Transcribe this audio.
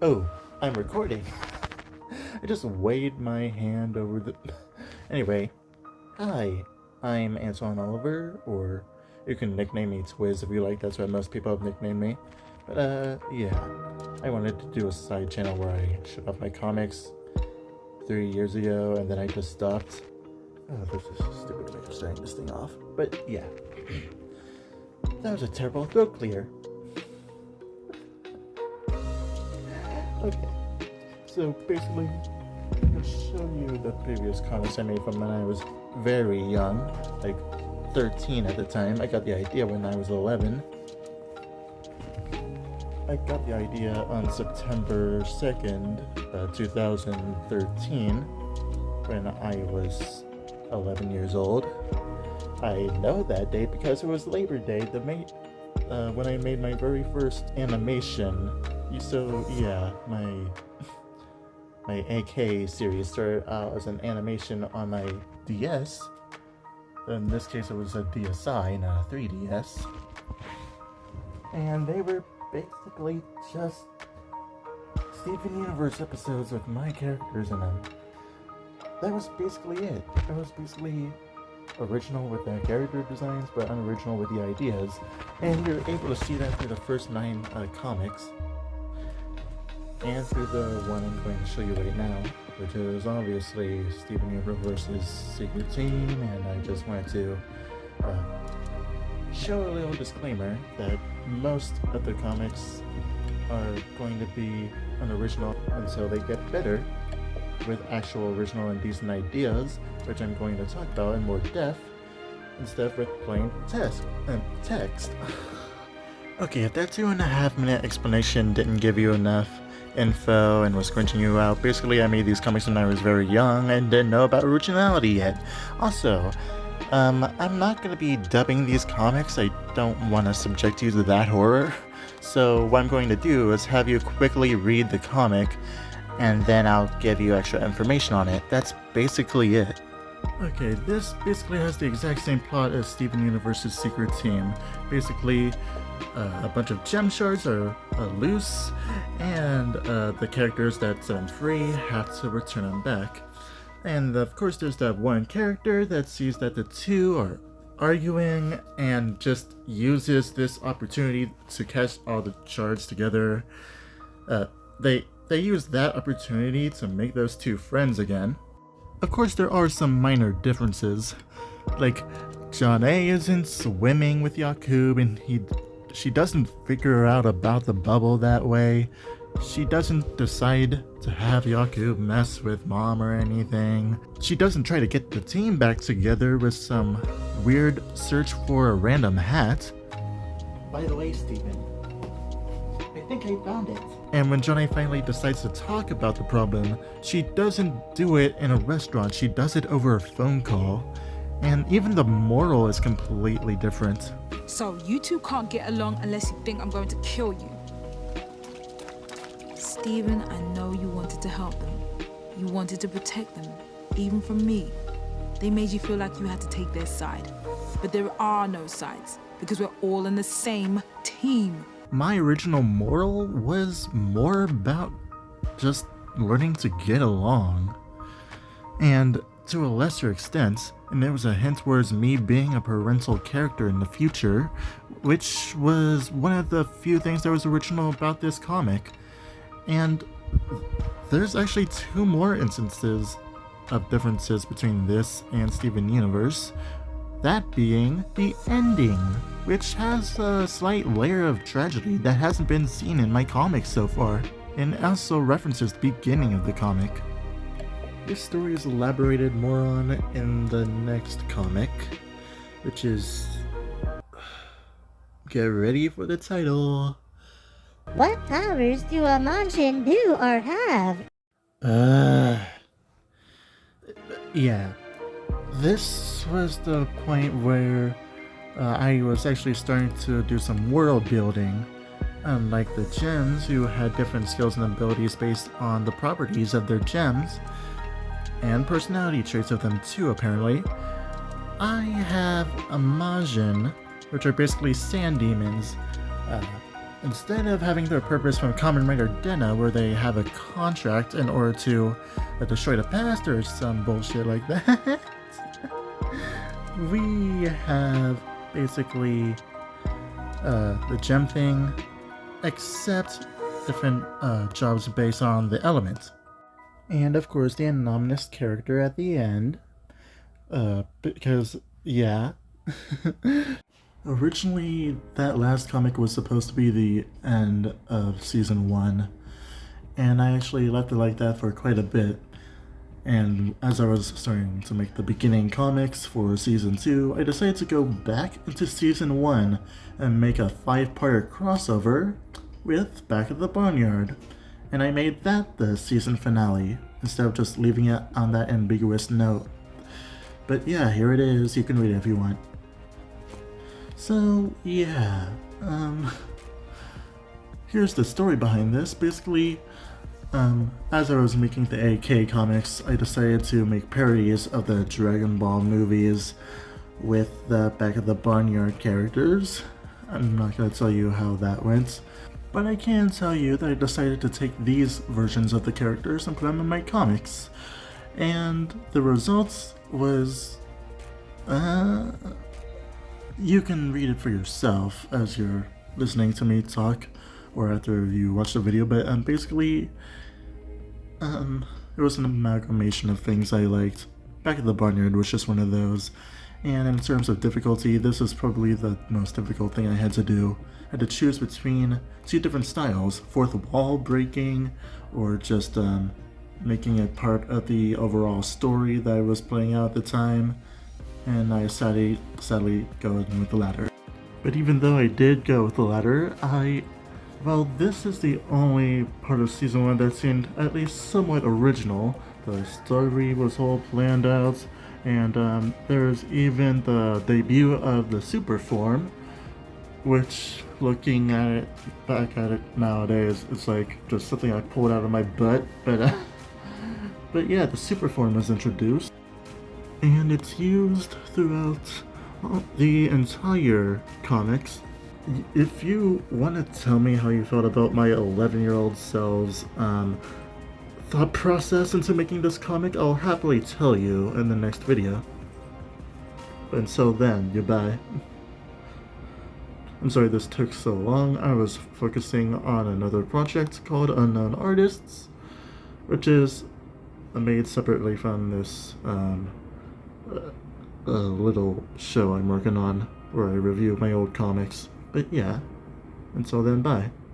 Oh, I'm recording. I just waved my hand over the... Anyway, hi, I'm Antoine Oliver, or you can nickname me Twiz if you like, that's what most people have nicknamed me. But, yeah, I wanted to do a side channel where I showed off my comics 3 years ago, and then I just stopped. Oh, this is a stupid way of starting this thing off. But, yeah. That was a terrible throat clear. Okay, so basically, I'll show you the previous comics I made from when I was very young, like 13 at the time. I got the idea when I was 11. I got the idea on September 2nd, 2013, when I was 11 years old. I know that date because it was Labor Day, when I made my very first animation. So yeah, my AK series started out as an animation on my DS. In this case, it was a DSi, not a 3DS. And they were basically just Steven Universe episodes with my characters in them. That was basically it. It was basically original with the character designs, but unoriginal with the ideas. And you're able to see that through the first 9 comics. And through the one I'm going to show you right now, which is obviously Steven Universe's secret team, and I just wanted to show a little disclaimer that most of the comics are going to be unoriginal until they get better with actual original and decent ideas, which I'm going to talk about in more depth instead of with plain text. Okay, if that 2.5-minute explanation didn't give you enough info and was squinting you out, basically I made these comics when I was very young and didn't know about originality yet. Also, I'm not going to be dubbing these comics. I don't want to subject you to that horror. So what I'm going to do is have you quickly read the comic, and then I'll give you extra information on it. That's basically it. Okay, this basically has the exact same plot as Steven Universe's secret team. Basically, a bunch of gem shards are loose, and the characters that set them free have to return them back. And of course there's that one character that sees that the two are arguing and just uses this opportunity to catch all the shards together. They use that opportunity to make those two friends again. Of course there are some minor differences, like John A isn't swimming with Yakub, and she doesn't figure out about the bubble that way. She doesn't decide to have Yakub mess with Mom or anything. She doesn't try to get the team back together with some weird search for a random hat. By the way, Steven, I think I found it. And when Johnny finally decides to talk about the problem, she doesn't do it in a restaurant, she does it over a phone call. And even the moral is completely different. So you two can't get along unless you think I'm going to kill you. Steven, I know you wanted to help them. You wanted to protect them, even from me. They made you feel like you had to take their side. But there are no sides, because we're all in the same team. My original moral was more about just learning to get along. And to a lesser extent, and there was a hint towards me being a parental character in the future, which was one of the few things that was original about this comic. And there's actually 2 more instances of differences between this and Steven Universe, that being the ending, which has a slight layer of tragedy that hasn't been seen in my comics so far, and also references the beginning of the comic. This story is elaborated more on in the next comic, which is... Get ready for the title. What powers do a Manchin do or have? Yeah. This was the point where I was actually starting to do some world building. Unlike the gems, who had different skills and abilities based on the properties of their gems, and personality traits of them too, apparently, I have a Majin, which are basically sand demons. instead of having their purpose from Kamen Rider Denna, where they have a contract in order to destroy the past or some bullshit like that, we have basically the gem thing, except different jobs based on the element. And of course the anonymous character at the end, because, yeah. Originally, that last comic was supposed to be the end of Season 1, and I actually left it like that for quite a bit. And as I was starting to make the beginning comics for Season 2, I decided to go back into Season 1 and make a 5-parter crossover with Back at the Barnyard. And I made that the season finale, instead of just leaving it on that ambiguous note. But yeah, here it is, you can read it if you want. So, yeah, here's the story behind this. Basically, as I was making the AK comics, I decided to make parodies of the Dragon Ball movies with the Back of the Barnyard characters. I'm not going to tell you how that went, but I can tell you that I decided to take these versions of the characters and put them in my comics. And the results was, you can read it for yourself as you're listening to me talk or after you watch the video, but basically it was an amalgamation of things I liked. Back at the Barnyard was just one of those, and in terms of difficulty, this is probably the most difficult thing I had to do. I had to choose between 2 different styles, fourth wall breaking or just making it part of the overall story that I was playing out at the time. And I sadly go with the latter. But even though I did go with the latter, well, this is the only part of Season 1 that seemed at least somewhat original. The story was all planned out, and there's even the debut of the super form, which, looking at it, back at it nowadays, it's like just something I pulled out of my butt, but yeah, the super form was introduced. And it's used throughout the entire comics. If you want to tell me how you felt about my 11-year-old self's thought process into making this comic, I'll happily tell you in the next video. But until then, goodbye. I'm sorry this took so long. I was focusing on another project called Unknown Artists, which is made separately from this a little show I'm working on where I review my old comics. But yeah, until then, bye.